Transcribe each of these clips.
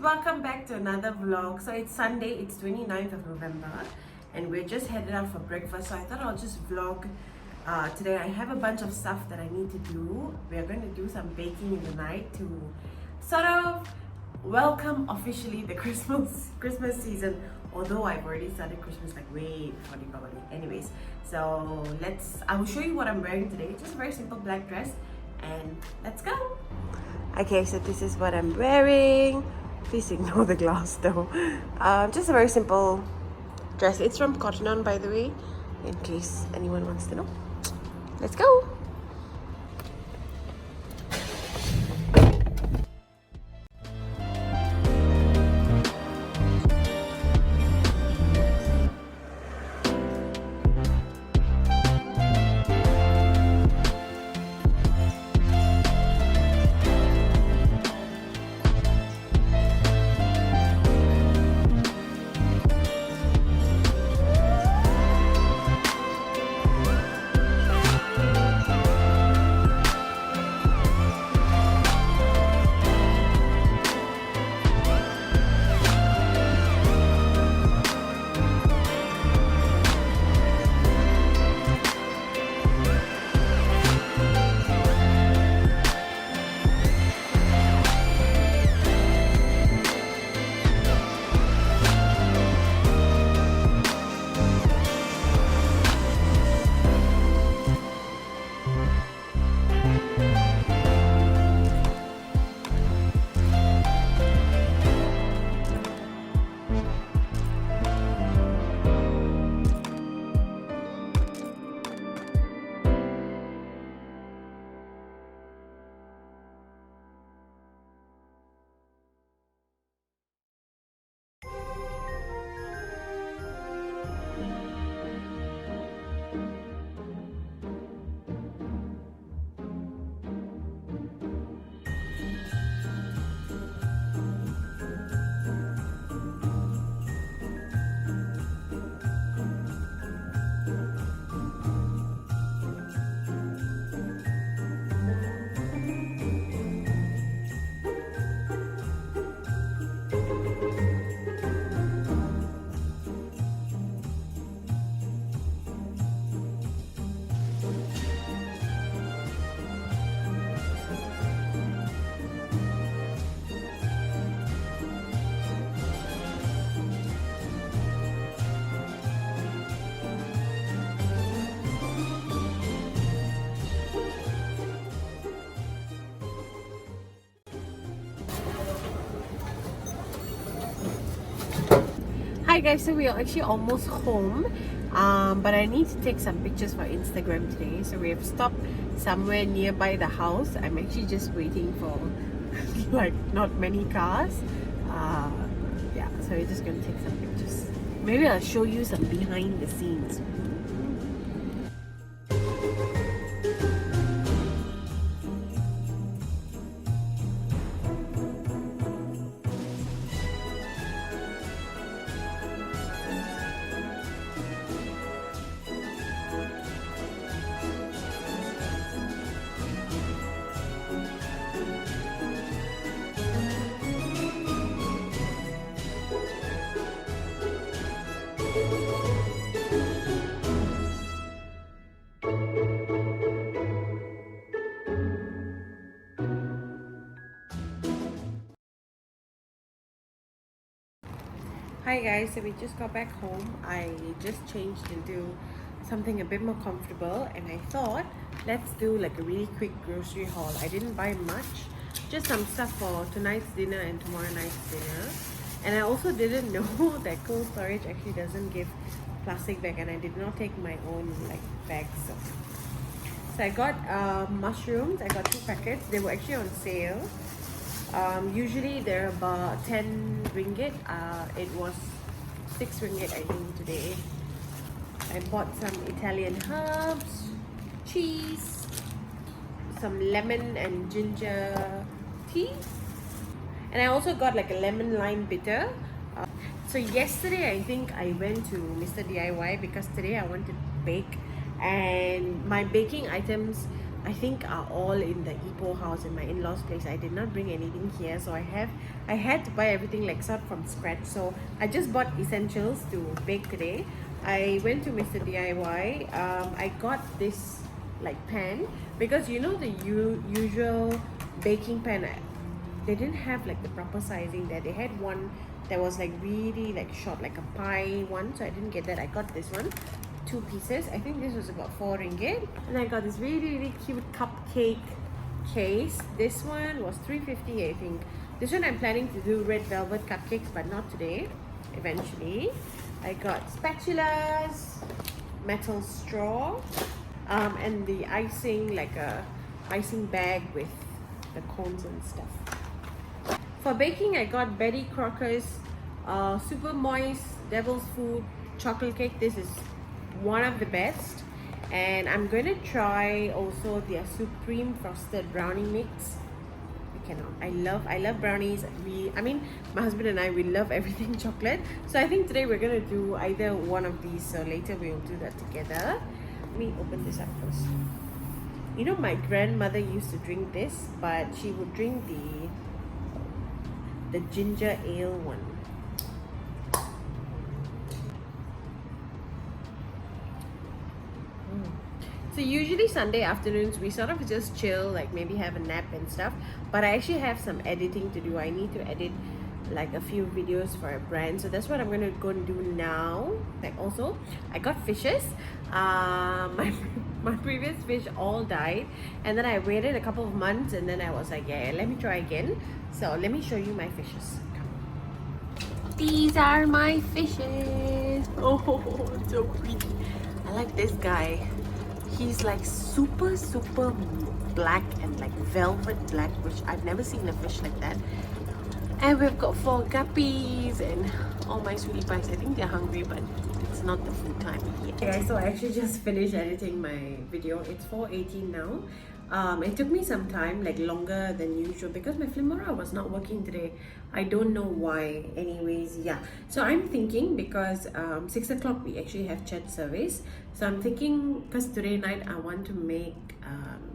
welcome back to another vlog. So it's Sunday, it's 29th of November and we're just headed out for breakfast, so I thought I'll just vlog today. I have a bunch of stuff that I need to do. We're going to do some baking in the night to sort of welcome officially the Christmas season, although I've already started Christmas like way before Deepavali. Anyways, so I will show you what I'm wearing today. Just a very simple black dress and let's go. Okay, so this is what I'm wearing. Please ignore the glass though. Just a very simple dress. It's from Cotton On, by the way, in case anyone wants to know. Let's go. Hi guys, so we are actually almost home, but I need to take some pictures for Instagram today. So we have stopped somewhere nearby the house. I'm actually just waiting for like not many cars. Yeah, so we're just gonna take some pictures. Maybe I'll show you some behind the scenes. Hi guys, so we just got back home. I just changed into something a bit more comfortable and I thought let's do like a really quick grocery haul. I didn't buy much, just some stuff for tonight's dinner and tomorrow night's dinner. And I also didn't know that cold storage actually doesn't give plastic bag, and I did not take my own like bags. So I got mushrooms. I got 2 packets. They were actually on sale. Usually they're about 10 ringgit. It was 6 ringgit I think today. I bought some Italian herbs, cheese, some lemon and ginger tea, and I also got like a lemon lime bitter. So yesterday I think I went to Mr. DIY because today I want to bake, and my baking items I think are all in the Ipoh house in my in-laws place. I did not bring anything here, so I had to buy everything like sort from scratch. So I just bought essentials to bake today. I went to Mr. DIY. I got this like pan because you know the usual baking pan, they didn't have like the proper sizing there. They had one that was like really like short, like a pie one, so I didn't get that. I got this one, 2 pieces. I think this was about 4 ringgit. And I got this really cute cupcake case. This one was 350, I think. This one I'm planning to do red velvet cupcakes, but not today, eventually. I got spatulas, metal straw, and the icing, like a icing bag with the cones and stuff. For baking, I got Betty Crocker's super moist devil's food chocolate cake. This is one of the best, and I'm going to try also their supreme frosted brownie mix. I love brownies. My husband and I, we love everything chocolate, so I think today we're going to do either one of these, so later we'll do that together. Let me open this up first. You know, my grandmother used to drink this, but she would drink the ginger ale one. So usually Sunday afternoons we sort of just chill, like maybe have a nap and stuff, but I actually have some editing to do. I need to edit like a few videos for a brand, so that's what I'm gonna go and do now. Like also I got fishes. My previous fish all died, and then I waited a couple of months, and then I was like, yeah, let me try again. So let me show you my fishes. These are my fishes. Oh, so pretty. I like this guy. He's like super black and like velvet black, which I've never seen a fish like that. And we've got 4 guppies and all my sweetie pies. I think they're hungry, but it's not the food time yet. Okay guys, so I actually just finished editing my video. It's 4:18 now. It took me some time, like longer than usual, because my Filmora was not working today. I don't know why. Anyways, yeah. So I'm thinking, because 6 o'clock we actually have church service. So I'm thinking, because today night I want to make,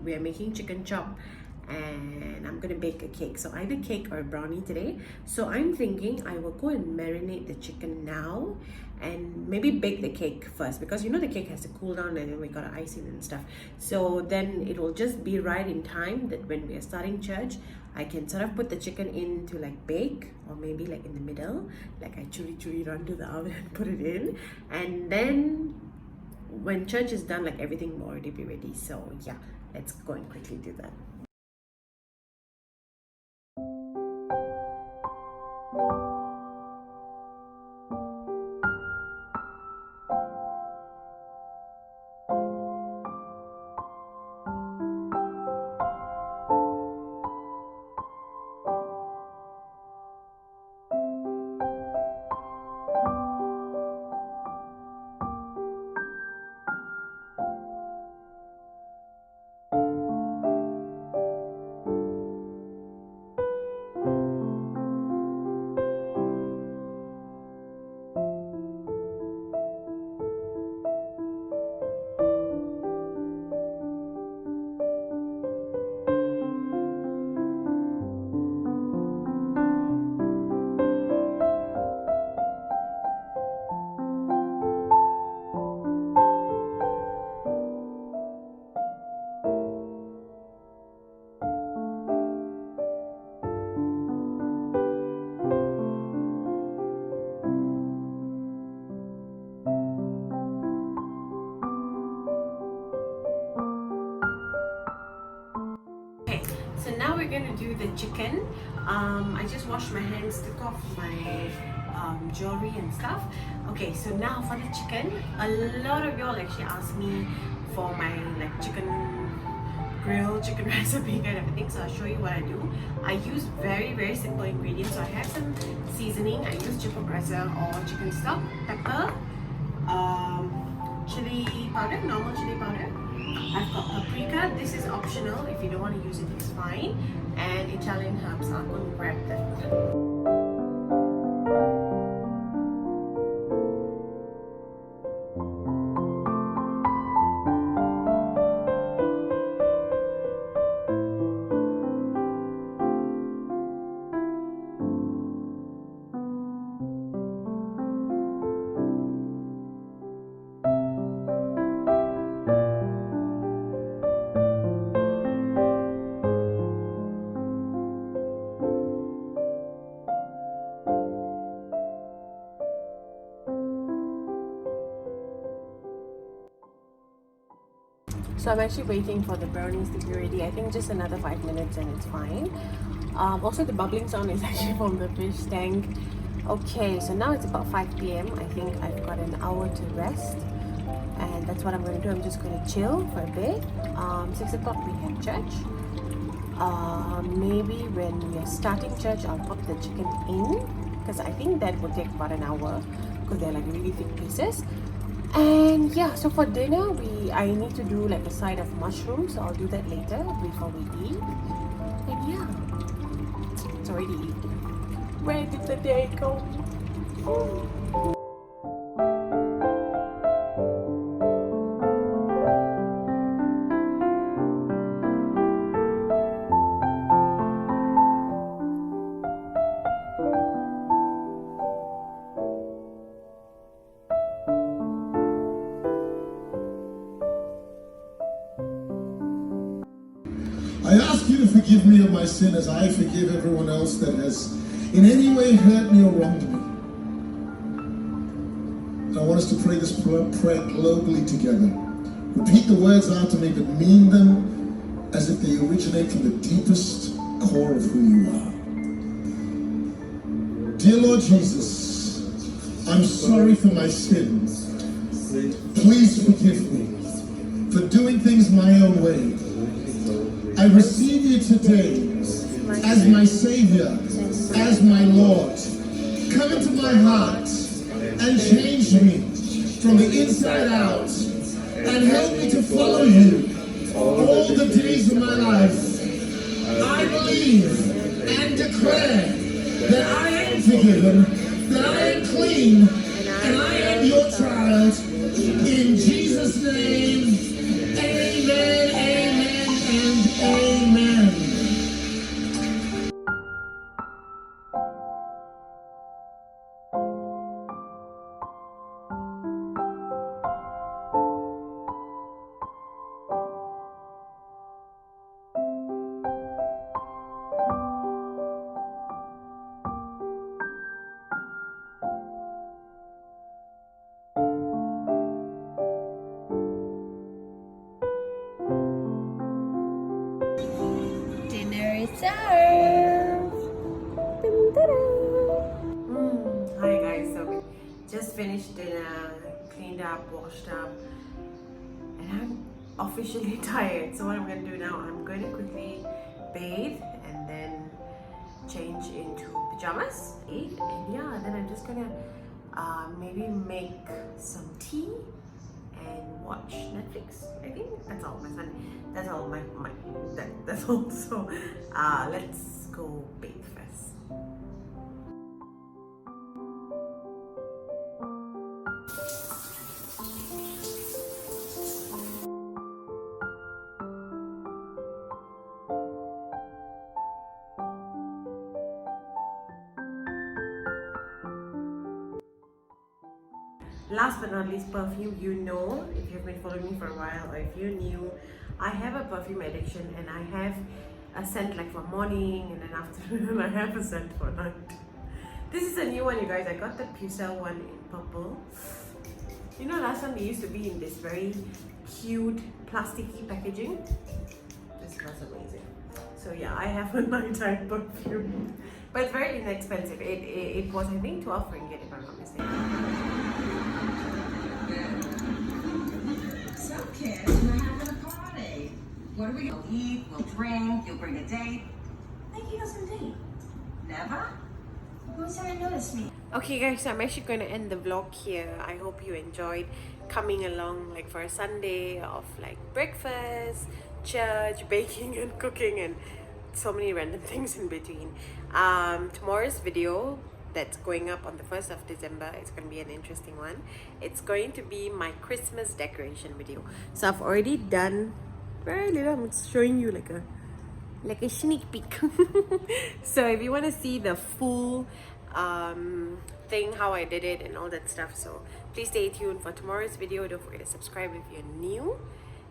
we are making chicken chop, and I'm gonna bake a cake, so either cake or brownie today. So I'm thinking I will go and marinate the chicken now and maybe bake the cake first, because you know the cake has to cool down, and then we got icing and stuff. So then it will just be right in time that when we are starting church, I can sort of put the chicken in to like bake, or maybe like in the middle, like I churi run to the oven and put it in, and then when church is done, like everything will already be ready. So yeah, let's go and quickly do that. So now we're gonna do the chicken. I just washed my hands, took off my jewelry and stuff. Okay, so now for the chicken, a lot of y'all actually asked me for my like chicken grill, chicken recipe kind of a thing. So I'll show you what I do. I use very simple ingredients. So I have some seasoning. I use chicken rasa or chicken stock, pepper, chili powder, normal chili powder. I've got paprika. This is optional. If you don't want to use it, it's fine. And Italian herbs. I'll go and grab that. So I'm actually waiting for the brownies to be ready. I think just another 5 minutes and it's fine. Also the bubbling sound is actually from the fish tank. Okay, so now it's about 5 p.m. I think I've got an hour to rest, and that's what I'm going to do. I'm just going to chill for a bit. 6 o'clock we have church. Maybe when we are starting church, I'll pop the chicken in, because I think that will take about an hour because they're like really thick pieces. And yeah, so for dinner I need to do like a side of mushrooms, so I'll do that later before we eat. And yeah, it's already evening. Where did the day go? I ask you to forgive me of my sin as I forgive everyone else that has in any way hurt me or wronged me. And I want us to pray this prayer globally together. Repeat the words after me, but mean them as if they originate from the deepest core of who you are. Dear Lord Jesus, I'm sorry for my sins. Please forgive me for doing things my own way. I receive you today as my Savior, as my Lord. Come into my heart and change me from the inside out and help me to follow you all the days of my life. I believe and declare that I am forgiven, that I am clean, and I am your child. In Jesus' name, amen, amen, and amen. Dinner is served. Hi guys, so we just finished dinner, cleaned up, washed up, and I'm officially tired. So what I'm going to do now, I'm going to quickly bathe and then change into pajamas, eat, and yeah, then I'm just going to maybe make some tea and watch Netflix. I think that's all. My son, that's all. That's all. So let's go bathe first. Last but not least, perfume. You know, if you've been following me for a while, or if you're new, I have a perfume addiction, and I have a scent like for morning and then afternoon, and I have a scent for night. This is a new one, you guys. I got the Pucel one in purple. You know, last time they used to be in this very cute plasticky packaging. This smells amazing. So yeah, I have a nighttime perfume, but it's very inexpensive. It was, I think, 12 ringgit if I'm not mistaken. So kids, we're having a party. What are we gonna eat? We'll drink. You'll bring a date. I think he doesn't date. Never? Who's gonna notice me? Okay guys, so I'm actually going to end the vlog here. I hope you enjoyed coming along like for a Sunday of like breakfast, church, baking and cooking, and so many random things in between. Tomorrow's video that's going up on the 1st of December, it's going to be an interesting one. It's going to be my Christmas decoration video. So I've already done very little. I'm showing you like a sneak peek. So if you want to see the full thing, how I did it and all that stuff, so please stay tuned for tomorrow's video. Don't forget to subscribe if you're new,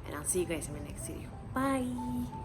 and I'll see you guys in my next video. Bye.